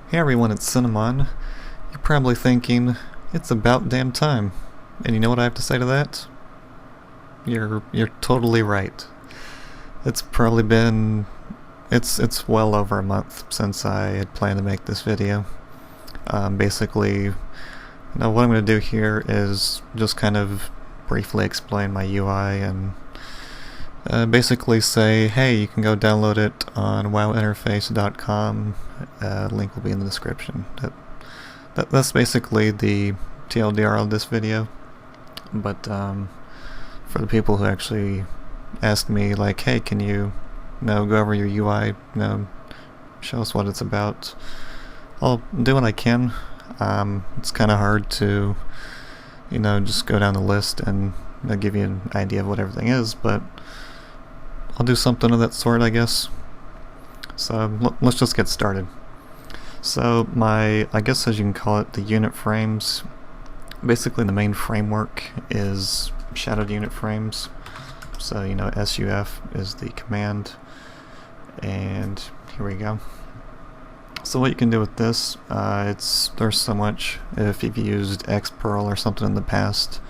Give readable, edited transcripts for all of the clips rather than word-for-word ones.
Hey everyone, it's Cinnamohn. You're probably thinking, it's about damn time. And you know what I have to say to that? You're totally right. It's probably been... It's well over a month since I had planned to make this video. Basically, now what I'm going to do here is just kind of briefly explain my UI and basically say, hey, you can go download it on wowinterface.com. Link will be in the description. That's basically the TLDR of this video. But for the people who actually asked me, like, hey, can you go over your UI, show us what it's about, I'll do what I can. It's kind of hard to, just go down the list and give you an idea of what everything is, but I'll do something of that sort, I guess. So let's just get started. So I guess as you can call it, the unit frames, basically the main framework is ShadowedUnitFrames. So SUF is the command, and here we go. So what you can do with this, there's so much. If you've used Xperl or something in the past,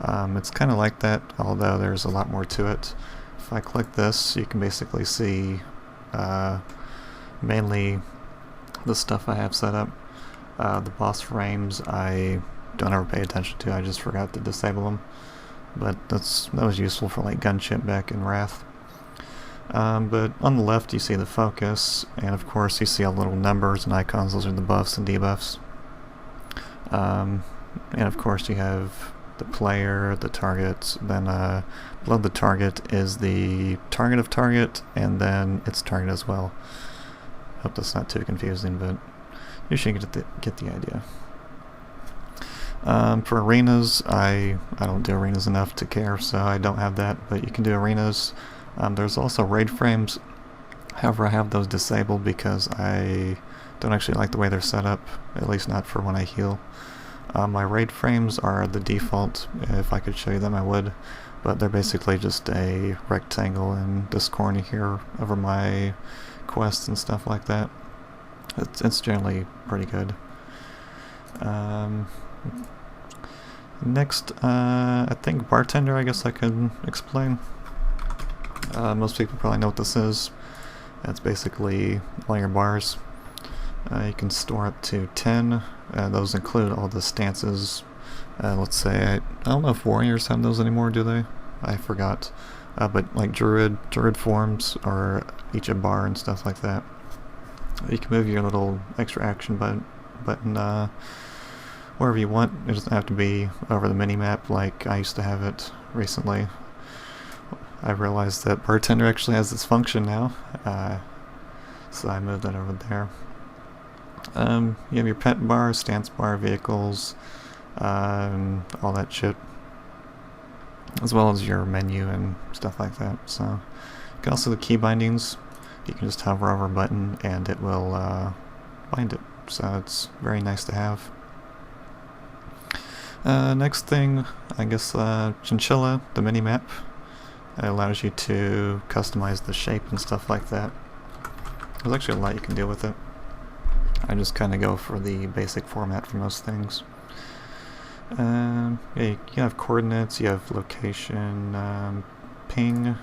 it's kind of like that, although there's a lot more to it. If I click this, you can basically see mainly the stuff I have set up. The boss frames I don't ever pay attention to, I just forgot to disable them. But that was useful for like Gunship back in Wrath. But on the left you see the focus, and of course you see all the little numbers and icons. Those are the buffs and debuffs. And of course you have the player, the target, then below the target is the target of target, and then its target as well. Hope that's not too confusing, but you should get the idea. For arenas, I don't do arenas enough to care, so I don't have that, but you can do arenas. There's also raid frames. However, I have those disabled because I don't actually like the way they're set up, at least not for when I heal. My raid frames are the default. If I could show you them, I would, but they're basically just a rectangle in this corner here over my quests and stuff like that. It's generally pretty good. Next, I think bartender, I guess I could explain. Most people probably know what this is. It's basically all your bars. You can store up to 10. Those include all the stances. Let's say, I don't know if warriors have those anymore, do they? I forgot. But like druid forms are each a bar and stuff like that. You can move your little extra action button wherever you want. It doesn't have to be over the mini-map like I used to have it recently. I realized that bartender actually has this function now, so I moved that over there. You have your pet bar, stance bar, vehicles, all that shit, as well as your menu and stuff like that. So you can also do key bindings. You can just hover over a button and it will bind it, so it's very nice to have. Next thing, I guess, Chinchilla, the mini-map. It allows you to customize the shape and stuff like that. There's actually a lot you can do with it. I just kind of go for the basic format for most things. Yeah, you have coordinates, you have location, ping.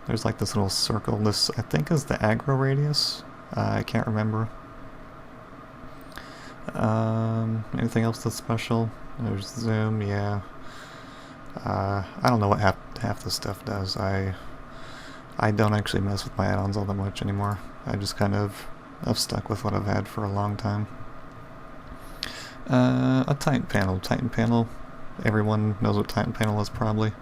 There's like this little circle. This, I think, is the aggro radius. I can't remember. Anything else that's special? There's zoom, yeah. I don't know what half this stuff does. I don't actually mess with my add-ons all that much anymore. I just kind of, I've stuck with what I've had for a long time. A TitanPanel. Everyone knows what TitanPanel is probably.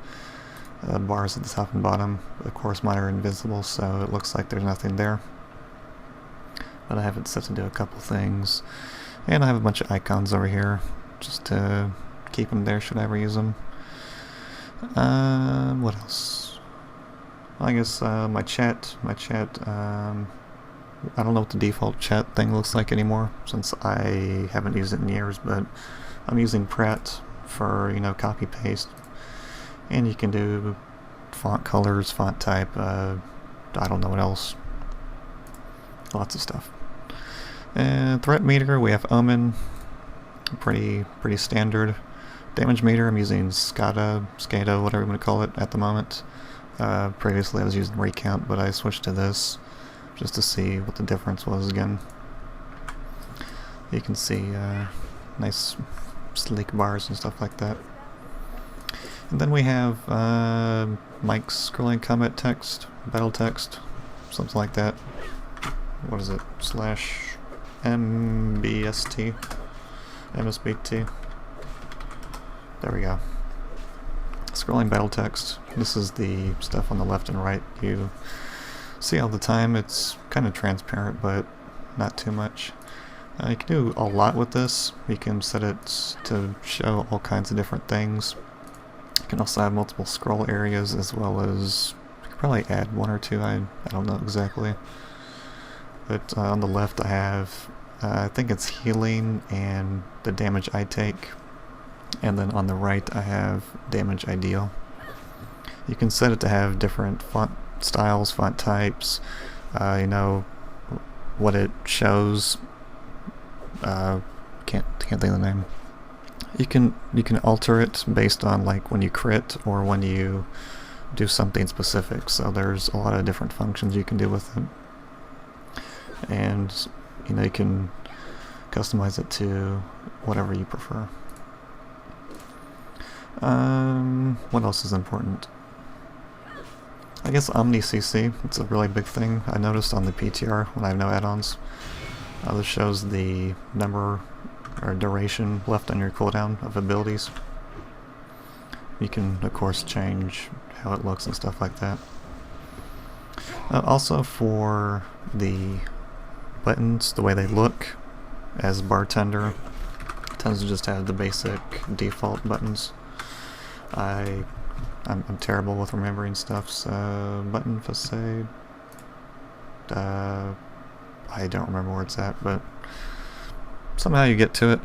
Bars at the top and bottom. Of course mine are invisible, so it looks like there's nothing there. But I have it set to do a couple things. And I have a bunch of icons over here, just to keep them there should I ever use them. What else? Well, I guess my chat, I don't know what the default chat thing looks like anymore, since I haven't used it in years, but I'm using Prat for, copy paste. And you can do font colors, font type, I don't know what else. Lots of stuff. And threat meter, we have Omen, pretty standard. Damage meter, I'm using Skada, whatever you want to call it at the moment. Previously I was using Recount, but I switched to this just to see what the difference was again. You can see nice sleek bars and stuff like that. And then we have MikScrollingBattleText, something like that. What is it? /MBST, MSBT. There we go. Scrolling battle text. This is the stuff on the left and right you see all the time. It's kind of transparent, but not too much. You can do a lot with this. You can set it to show all kinds of different things. You can also have multiple scroll areas, as well as you could probably add one or two. I don't know exactly. But on the left I have, I think it's healing and the damage I take. And then on the right I have damage I deal. You can set it to have different font styles, font types, you know, what it shows. Can't think of the name. You can alter it based on like when you crit or when you do something specific. So there's a lot of different functions you can do with it. And you know, you can customize it to whatever you prefer. What else is important? I guess OmniCC, it's a really big thing I noticed on the PTR when I have no add-ons. This shows the number or duration left on your cooldown of abilities. You can of course change how it looks and stuff like that. Also for the buttons, the way they look as bartender, it tends to just have the basic default buttons. I'm terrible with remembering stuff, so ButtonFacade, I don't remember where it's at, but somehow you get to it.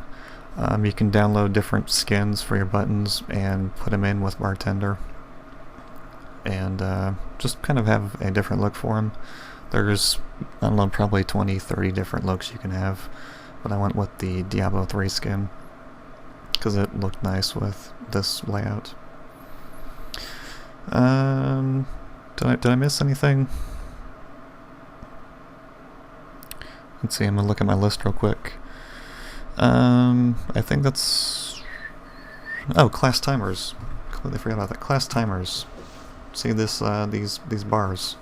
You can download different skins for your buttons and put them in with Bartender, and just kind of have a different look for them. There's, I don't know, probably 20-30 different looks you can have, but I went with the Diablo 3 skin because it looked nice with this layout. Did I miss anything? Let's see, I'm gonna look at my list real quick. I think that's... Oh, ClassTimers. Completely forgot about that. ClassTimers. See this, these bars.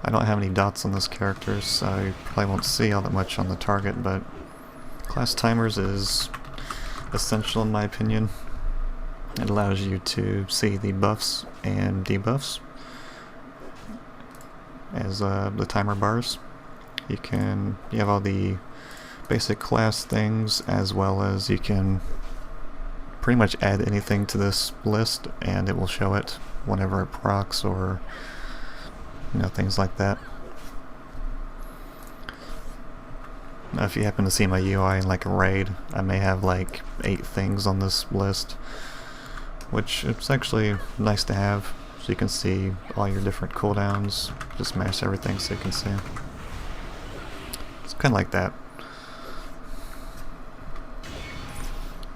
I don't have any dots on this character, so you probably won't see all that much on the target, but ClassTimers is essential in my opinion. It allows you to see the buffs and debuffs as the timer bars. You have all the basic class things, as well as you can pretty much add anything to this list and it will show it whenever it procs, or you know, things like that. Now, if you happen to see my UI in like a raid, I may have like 8 things on this list, which it's actually nice to have, so you can see all your different cooldowns. Just mash everything so you can see. It's kind of like that.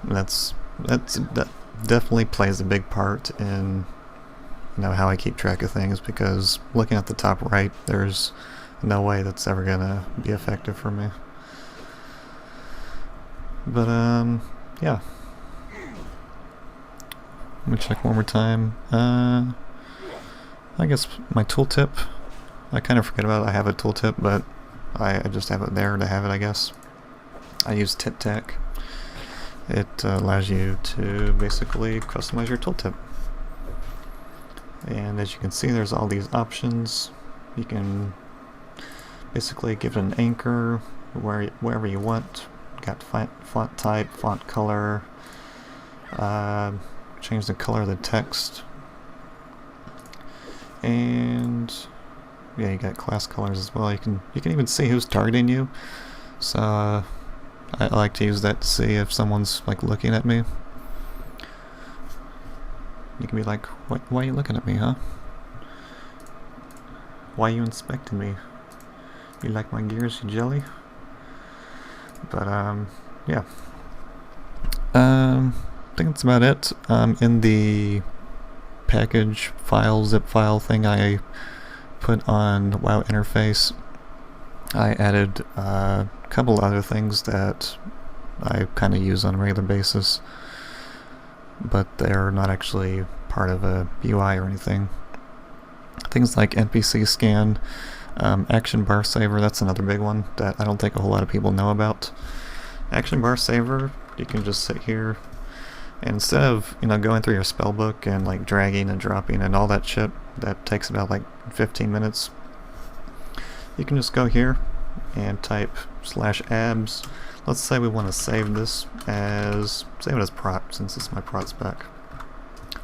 And that definitely plays a big part in, you know, how I keep track of things, because looking at the top right, there's no way that's ever gonna be effective for me. But yeah. Let me check one more time. I guess my tooltip, I kind of forget about it. I have a tooltip, but I just have it there to have it, I guess. I use TipTac. It allows you to basically customize your tooltip. And as you can see, there's all these options. You can basically give it an anchor wherever you want. Got font type, font color, change the color of the text, and yeah, you got class colors as well. You can even see who's targeting you. So I like to use that to see if someone's like looking at me. You can be like, why are you looking at me, huh? Why are you inspecting me? You like my gears, you jelly? But yeah. I think that's about it. In the package file, zip file thing I put on WoW interface, I added a couple other things that I kind of use on a regular basis, but they're not actually part of a UI or anything. Things like NPC scan, ActionBarSaver, that's another big one that I don't think a whole lot of people know about. ActionBarSaver, you can just sit here, and instead of going through your spell book and like dragging and dropping and all that shit that takes about like 15 minutes, you can just go here and type /abs. Let's say we want to save this as, save it as Prat, since it's my Prat spec.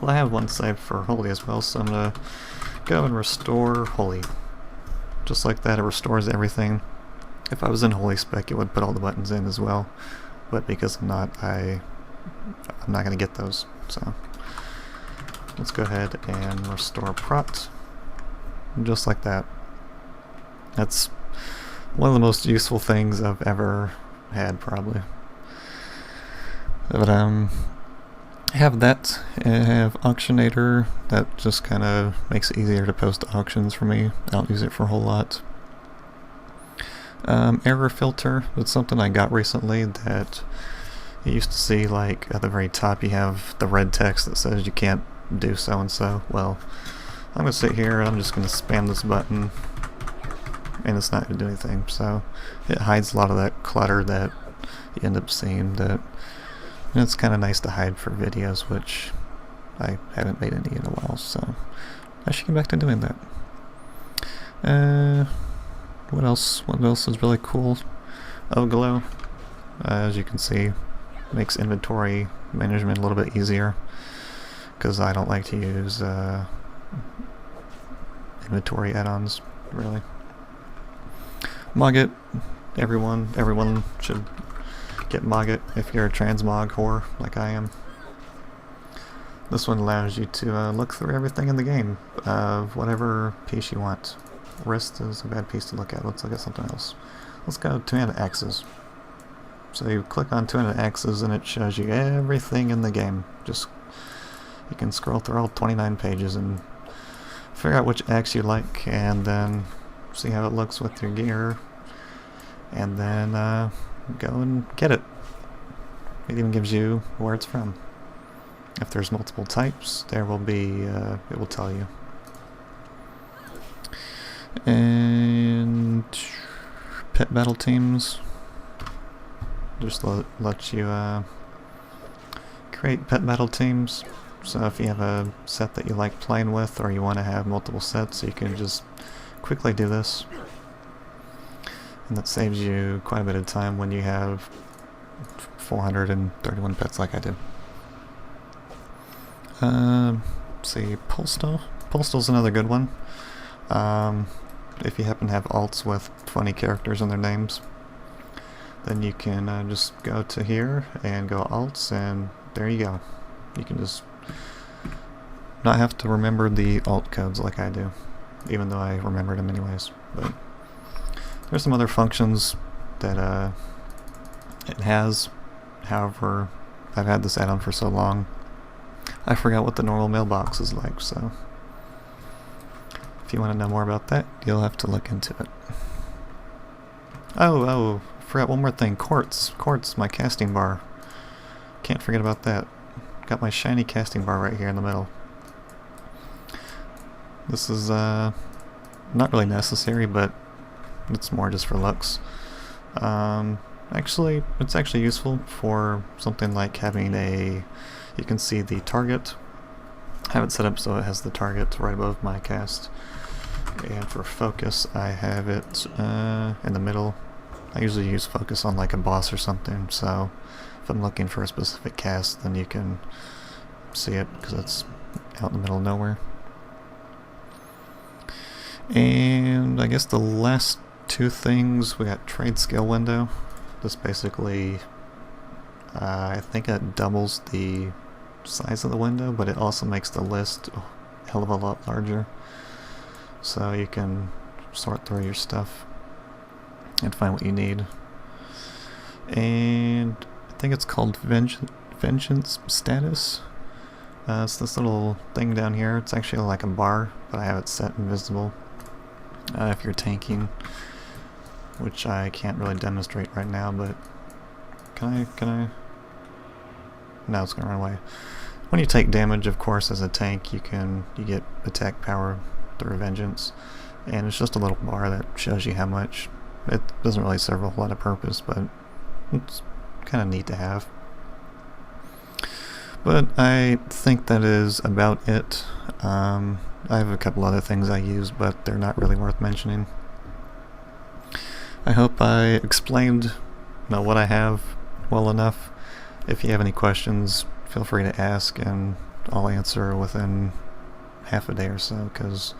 Well, I have one saved for Holy as well, so I'm gonna go and restore Holy. Just like that, it restores everything. If I was in Holy spec, it would put all the buttons in as well, but because I'm not, I'm not gonna get those. So let's go ahead and restore Prat, just like that. That's one of the most useful things I've ever had, probably. But I have that, and I have Auctionator. That just kind of makes it easier to post auctions for me. I don't use it for a whole lot. ErrorFilter, it's something I got recently that you used to see, like at the very top you have the red text that says you can't do so and so. Well, I'm going to sit here and I'm just going to spam this button and it's not going to do anything. So it hides a lot of that clutter that you end up seeing. That it's kind of nice to hide for videos, which I haven't made any in a while, so I should get back to doing that. What else? What else is really cool? oGlow, as you can see, makes inventory management a little bit easier, because I don't like to use inventory add-ons, really. MogIt, everyone should get MogIt if you're a transmog whore like I am. This one allows you to look through everything in the game of whatever piece you want. Wrist is a bad piece to look at. Let's look at something else. Let's go two-handed axes. So you click on two-handed axes and it shows you everything in the game. Just, you can scroll through all 29 pages and figure out which axe you like, and then see how it looks with your gear, and then go and get it. It even gives you where it's from. If there's multiple types, there will be, it will tell you. And PetBattleTeams just let you create PetBattleTeams. So if you have a set that you like playing with, or you want to have multiple sets, you can just quickly do this. And that saves you quite a bit of time when you have 431 pets like I do. See, Postal. Postal's another good one. If you happen to have alts with 20 characters in their names, then you can just go to here and go alts, and there you go. You can just not have to remember the alt codes like I do, even though I remembered them anyways. But there's some other functions that it has. However, I've had this add-on for so long, I forgot what the normal mailbox is like, so if you want to know more about that, you'll have to look into it. Oh, I forgot one more thing. Quartz, my casting bar. Can't forget about that. Got my shiny casting bar right here in the middle. This is not really necessary, but it's more just for looks. Actually, it's actually useful for something like having a, you can see the target. I have it set up so it has the target right above my cast. And for focus, I have it in the middle. I usually use focus on like a boss or something, so if I'm looking for a specific cast, then you can see it because it's out in the middle of nowhere. And I guess the last two things, we got trade skill window. This basically, I think it doubles the size of the window, but it also makes the list a hell of a lot larger. So you can sort through your stuff and find what you need. and I think it's called VengeanceStatus. It's this little thing down here. It's actually like a bar, but I have it set invisible if you're tanking, which I can't really demonstrate right now, but can I? No, it's gonna run away. When you take damage, of course, as a tank, you get attack power through Vengeance, and it's just a little bar that shows you how much. It doesn't really serve a whole lot of purpose, but it's kind of neat to have. But I think that is about it. I have a couple other things I use, but they're not really worth mentioning. I hope I explained what I have well enough. If you have any questions, feel free to ask, and I'll answer within half a day or so, because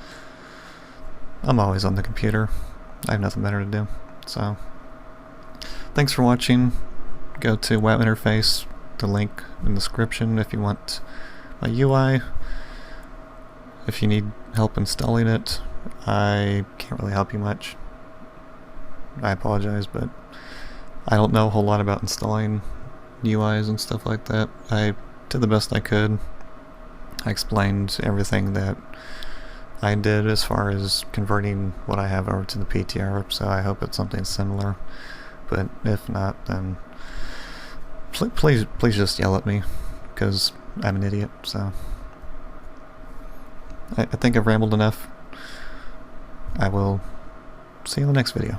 I'm always on the computer. I have nothing better to do. So, thanks for watching. Go to WoW Interface, the link in the description if you want my UI. If you need help installing it, I can't really help you much. I apologize, but I don't know a whole lot about installing UIs and stuff like that. I did the best I could. I explained everything that I did as far as converting what I have over to the PTR, so I hope it's something similar. But if not, then please just yell at me, because I'm an idiot. So I think I've rambled enough. I will see you in the next video.